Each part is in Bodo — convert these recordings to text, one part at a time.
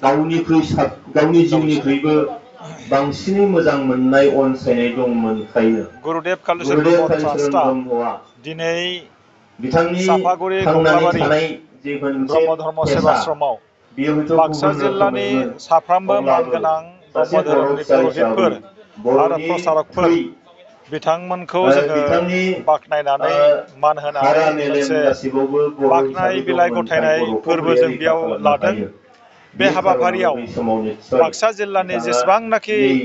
गावनि जिउनिख्रुइबो बांसिनै मोजां मोननाय अनसायनाय दंमोनखायनो गुरुदेव कालिचरण ब्रह्म ट्रास्टआ दिनै बिथांनि सापागुरि थांनानै कमलाबारि थानाय जे मोनसे ब्रह्म धर्म पेसा सेवाश्रमाव बेयो हयथ' बाक्सा गुबुन जिल्लानि रोखोमैमोन साफ्रोमबो अब्लाबो मानगोनां सासे ब्रह्म बर' धोरोमनि फिसा हिसाबै पुर'हितफोर आरो बर'नि प्रसारकफोर थै बिथांमोनखौ जोङो बिथांनि बाख्नायनानै मान होनानै हारा मेलेम मोनसे गासिबावबो बर' बाख्नाय हिसाबै बिलाइ दंमोनखाय गथायनाय बर'खौ फोरबो बोरै जों रैखा बेयाव खालामनो लादों। हायो बे खार'नावनो हाबाफारियाव बै समाव निस्सय बाक्सा जिल्लानि बिथाङा जेसेबांनाखि दिनै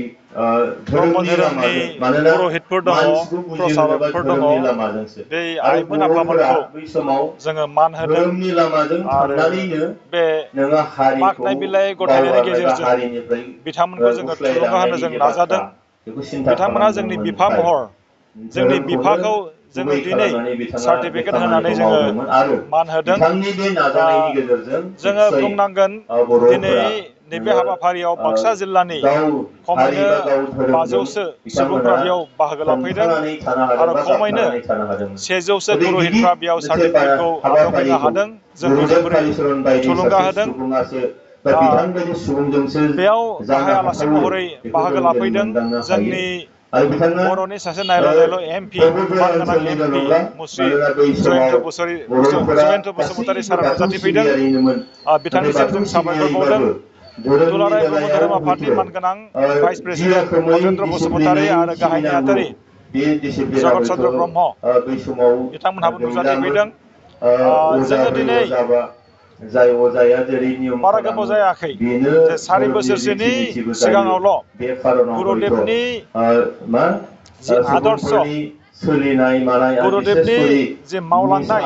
ब्रह्म धोरोमनि धोरोमनि लामाजों मानोना पुर'हितफोर दङ मानसिखौ बुजिहोनोबा प्रसारकफोर दङ धोरोमनि लामाजोंसो बे आरो आइमोन बर'फोरा आफामोनखौ बै समाव जोङो मान होदों धोरोमनि लामाजों आरो थांनानैनो बे नोङो हारिखौ बाख्नाय बिलाइ गथायनायनि बावगारनाय बा गेजेरजों हारिनिफ्राय बिथांमोनखौ जोङो थुलुंगा होनो गुस्लायलांनायनि जों जे बाथ्रा नाजादों। बेखौ सिन्था बिथांमोना जोंनि बिफा खालामदोंमोनखाय महर जोंनि धोरोमखौनो बिफाखौ जोङो गुबै दिनै खालामनानै बिथाङा बे सार्टिफिकेट होनानै खामानिखौ जोङो मावदोंमोन आरो मान होदों। बिथांनि बे दा नाजानायनि गेजेरजों जोङो निस्सय बुंनांगोन दिनै बर'फोरा नैबे नोङो हाबाफारियाव बाक्सा जिल्लानि गाव हारि खमैनो बा गाव धोरोमजों 500 सुबुंफ्रा बिथांमोना बेयाव बाहागो लाफैदों हमथानानै थानो हादों आरो बा खमैनो गाबथानानै थानो हादोंमोन। 100 गतिके गिदिर पुर'हितफ्रा बेयाव मोनसे सार्टिफिकेटखौ आजावफैनो हाबाफारिखौ हादों। जोंखौ गुरुदेब जोबोरै कालिचरण बायदि थुलुंगा सासे होदों। सुबुङासो बा बिथां बायदि सुबुंजोंसो बेयाव जानो गाहाय आलासि हाथावो महरै बेखौ बाहागो जों दिनै लाफैदों मोनदांनो हायो जोंनि आरो बिथाङा बर'नि सासे नायल' एमपि ब्रह्मपुत्र मानगोनां ओनसोलनिल' एमपि नंला मुस्रि मानोना बै समाव बर'फोरा जयन्त बसुमतारी गासैबो सारा बाथौ नुजाथिफैदों। सिबियारिनोमोन। नाथाय बिथांनिसिम बाथौ जों साबायखर बावदों। सिबियारिबाबो धोरोमनि दुलाराय ब्रह्म बेलायाव धोरोम हयथ' आफादनि मानगोनां भाइस जि प्रेसिडेन्ट रोखोमै अजेन्द्र बसुमतारी डिसिप्लिनै आरो गाहाय सिबिनांगौ नेहाथारि बे डिसिप्लिना जगत हयथ' चन्द्र ब्रह्म बै समाव बिथांमोनहाबो गैलामोन। नुजाथिफैदों। अजा जोङो बै दिनै अजाबा जाय अजाया जेरै नियम बारा गोबाव खालामो जायाखै बेनो जे 4 धोरोमनि बोसोरसोनि रिथि निथिबो जायो। सिगाङावल' बे खार'नाव हयथ' गुरुदेबनि जि आदर्श सुबुंफोरनि सोलिनाय मानाय आरो गुरुदेबनि बिसेसकरि जि मावलांनाय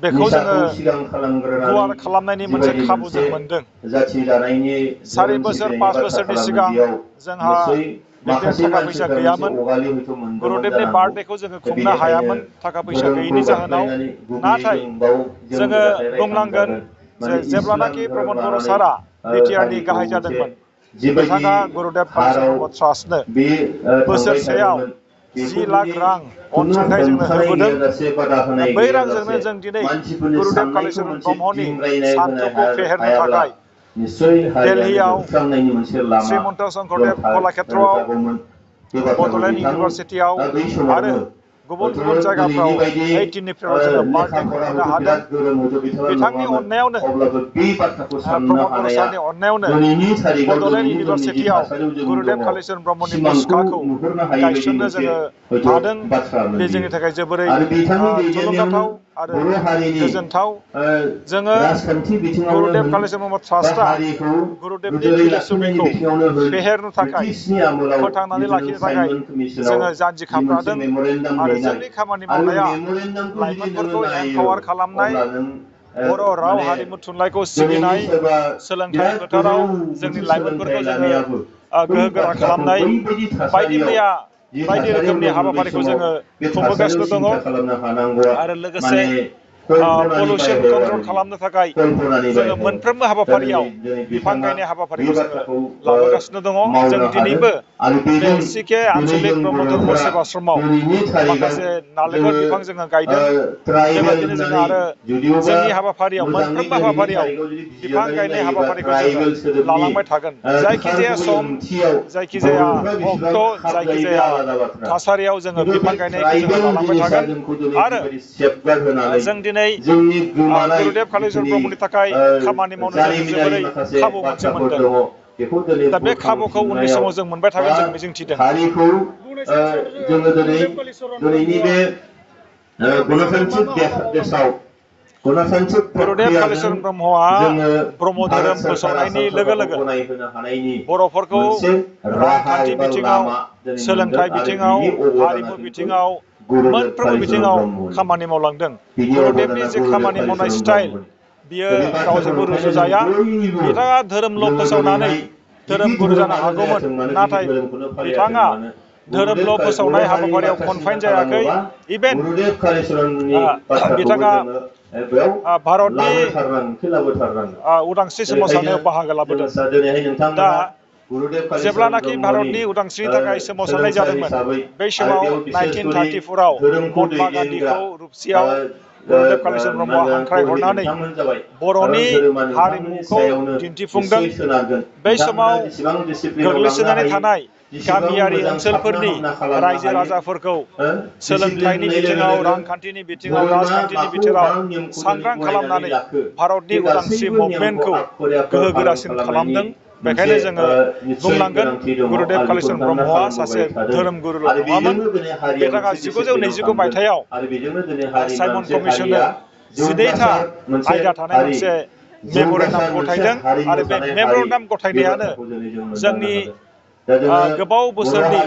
बेखौ जोङो निसाखौ सिगां खालामग्रोनानै गुवार खालामनायनि जिबायदि खाबु मोनसे जों मोनदों। जाथि दानायनि 4 धोरोम बोसोर सिबिनायनि 5 बाथ्रा बोसोरनि खालामो सिगां बेयाव जोंहा निस्सय बिबदिनो माखासे थाखा फैसा मानसिफ्रा मोनसे गैयामोन। अगालि हयथ' मोनदोंमोन गुरुदेबनि जानांगौ। बार्थडेखौ जोङो खुंनो बेनिखायनो हायामोन थाखा फैसा धोरोमखौ गैयैनि जाहोनाव। बास्लायनानै गुबैयै नाथाय जों बाव जों जोङो नाथाय बुंनांगोन रायखांजागोन जे माने इस्लाम जेब्लानाखि धोरोम प्रमद बर' लानानै सारा बिटिआरनि हारिखौ गाहाय मोनसे जादोंमोन जिबायदि बिथाङा गुरुदेब कालिचरण हाराव ब्रह्म ट्रास्टनो बे थांबाय बोसोरसेयाव थादोंमोन बेखौ 10 लाख जुदि रां खुनु अनसुंथाइ जोंनो हमथानाय होबोदों। गैयाजासे बादा दा होनाय बै रांजोंनो गैयाजासे जों दिनै मानसिफोरनि गुरुदेब साननायखौ कालिचरण मोनसे ब्रह्मनि दिंग्रायनाय होनो सान्थौखौ फेहेरनो हायाब्ला थाखाय निस्सय हारियानो दिल्लीयाव जोबस्रांनायनि मोनसे लामा श्रीमन्त जों शंकरदेब कलाक्षेत्रआव थागौमोन। बे बाथ्राखौ बड'लेण्ड बिथां इउनिभारसिटियाव बै आरो समावनो गुबुन हयथ' गुबुन जायगाफ्राव दिनैनि बायदि 18निफ्रायल' जोङो लेखा बार्थडे फरा खुंफुंनो हयथ' हादों। बिराद गोरों हयथ' बिथाङा बिथांनि नङामोन अननायावनो अब्लाबो बे बाथ्राखौ साननो प्रमद बर' हानाया सारनि अननायावनो दिनैनि थारिखआव बड'लेण्ड दिनैनि जोंनि जि इउनिभारसिटियाव थासारियाव जों गुरुदेब दङ कालिचरण ब्रह्मनि सिमांखौ मुसुखाखौ नुहुरनो हायै बायदि गायसननो मोनसे जोङो हयथ' हादों। बाथ्रामोन बे बियो जोंनि थाखाय जोबोरै आरो बिथांनि दैदेननायावनो थुलुंगाथाव आरो बर' हारिनि गोजोनथाव। जोङो राजखान्थि बिथिङावनो गुरुदेब होन कालिचरण ब्रह्म बा ट्रास्टआ हारिखौ गुरुदेबनि गोजोरै लाखिनायनि फिलसफिखौ बिथिङावनो होन फेहेरनो थाखाय ब्रिटिशनि आमोलाव फोथांनानै जिथु लाखिनो थाखाय साइमन कमिसनाव जोङो जि मोनसे जान्जिखाफ्रादों मेमरेन्डाम आरो हैनाय जोंनि खामानि आरो मावनाया मेमरेन्डामखौ जुदि नोङो लाइमोनफोरखौ नायो एम्पावार खालामनाय अब्ला नों बर' राव माने हारिमु थुनलाइखौ दिनैनि सिबिनाय सोरबा सोलोंथाइ बिराद फोथाराव गोजौ जोंनि मोनसे सोलोंथाइ लाइमोनफोरखौ जोङो लानायाबो बै गोहो गोरा बाथ्राखौ खालामनाय बैबायदि बायदि थासारियाव मैया जि बायदि थासारियाव रोखोमनि दंमोन बै हाबाफारिखौ समाव जोङो बे थासारियाव खुंबोगासिनो दङ सिन्था खालामनो हानांगौआ आरो लोगोसे माने कल्पनानि पलिउसन बायहायाव कन्ट्रल आरो बियो खालामनो थाखाय कल्पनानि जोङो बायहायाव मोनफ्रोमबो दा दिनै हाबाफारियाव बिफां बिथाङा गायनाय बे हाबाफारिखौ जोङो बाथ्राखौ लाबोगासिनो दङ। जों मावनो हादों दिनैबो आरो बे बेजों सिके दिनै जों आनसलिक ब्रह्म धर्म बर'फोरा सेभाश्रमाव दिनैनि थारिखआव माखासे नालेंखर जोङो बिफां जोङो गायदों। ट्राइबेल बेबायदिनो जोङो होननानै आरो जुदिअबा जोंनि हाबाफारियाव मोजाङै मोनफ्रोमबो दिनैनि हाबाफारियाव थारिखआव जुदि बिफां बिजिरनानै गायनाय नायोबा हाबाफारिखौ जोङो ट्राइबेल सोदोबनि लालांबाय थागोन। थार जायखिजाया गुबै सम ओंथियाव जायखिजाया बर'फ्रा बेसेबां अक्ट' खाब जायो बे जायखिजाया आलादा बाथ्रा थासारियाव जोङो खिन्थु बे बिफां गायनायखौ जोङो ट्राइबेल लालांबाय जिनिसा थागोन। जोंखौ दिनै आरो जिबायदि सेफगार्ड होनानै जों दिनै जोंनि गोमानाय गुरुदेब कालिचरण जिखिनि ब्रह्मनि थाखाय खामानि मावनो जोङो जारिमिनारि जोबोरै माखासे खाबु मोनसे बाथ्राफोर मोनदों। दङ बेखौ दिनै दा बे खाबुखौ उननि बुरखांफिननायाव समाव जों मोनबाय बा थागोन जों मिजिंथिदों। हारिखौ जोङो दिनैनि बे गणतान्त्रिक देशआव गणतान्त्रिक गुरुदेब प्रक्रियाजों कालिचरण ब्रह्मआ जोङो ब्रह्म भारत धोरोम सोरखार फोसावनायनि आसाम लोगो सोरखारखौ लोगो गनायहोनो हानायनि बर'फोरखौ मोनसे राहा रांखान्थि एबा बिथिङाव लामा दिनै मोनदों सोलोंथाइ आरो बिथिङाव बिनि अबदाना हारिमु खिन्थु बिथिङाव गुरुदेब मोनफ्रोमबो कालिचरण बिथिङाव ब्रह्मनि खामानि मावलांदों। बिनि गुरुदेबनि अबदाना जे गुरुदेब खामानि मावनाय कालिचरण स्टाइल ब्रह्मनि बियो दा बे बाथ्राखौ रावजोंबो ओंखायनो जों रुजुजाया। बयबो बिथाङा धोरोमल' जोङो फोसावनानै दिनैहाय धोरोम जिखि गुरु जानो धोरोमानो हागौमोन। जायाथों मानो जिखि नाथाय धोरोमखौनो फालियाथों बिथाङा मानो धोरोमल' बर' फोसावनाय हारिनि हाबाफारियाव बाथ्रा सिन्था कनफाइन जायाखै। खालामोबा इभेन गुरुदेब कालिचरननि बाथ्राखौबो बिथाङा जोङो बेयाव भारतनि लाबोथारनांगोन। उदांस्रि बेखायनो सोमावसारनायाव बाहागो जोङो लाबोदों। दिनैहाय दा नोंथांमोना गुरुदेब कालिचरण जेब्लानाखि ब्रह्मनि भारतनि उदांस्रिनि थाखाय सोमावसारनाय सोलोंसा जादोंमोन हिसाबै बै आरो समाव बेयाव बिसेसकरि 1934आव धोरोमखौ महात्मा दैदेनग्रा गान्धीखौ रुपसियाव गुरुदेव कालिचरण ब्रह्मआ हांख्रायहरनानै बर'नि हारिमुखौ दिन्थिफुंदों। बै समाव गोग्लैसोनानै थानाय गामियारि ओनसोलफोरनि रायजो राजाफोरखौ सोलोंथाइनि बिथिङाव, रांखान्थिनि बिथिङाव, राजखान्थिनि बिथिङाव सांग्रां खालामनानै भारतनि उदांस्रि मुभमेन्टखौ गोहोगोरासिन खालामदों। बेखायनो जोङो बुंनांगोन गुरुदेव कालिचरण ब्रह्मआ सासे धोरोम गुरुल' नङामोन। बिथाङा 1929 मायथाइयाव साइमन कमिसननो 14था आयदा थानाय मोनसे मेम'रेन्डाम गथायदों आरो बे मेम'रेन्डाम गथायनायानो जोंनि गोबाव बोसोरनि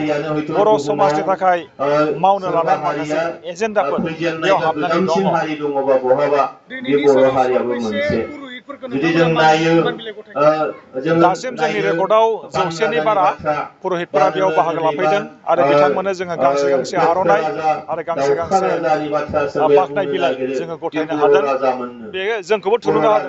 बर' समाजनि थाखाय मावनो लानाय माखासे एजेन्डाफोर बेयाव हाबनानै दङ। दासिम जोंनि रेकर्डआव 100नि बारा पुर'हितफोरा बेयाव बाहागो लाफैदों आरो बिथांमोननो जोङो गांसे गांसे आर'नाइ आरो गांसे गांसे बाख्नाय बिलाइ जोङो गथायनो हादों। बे जोंखौबो थुलुंगा होदों।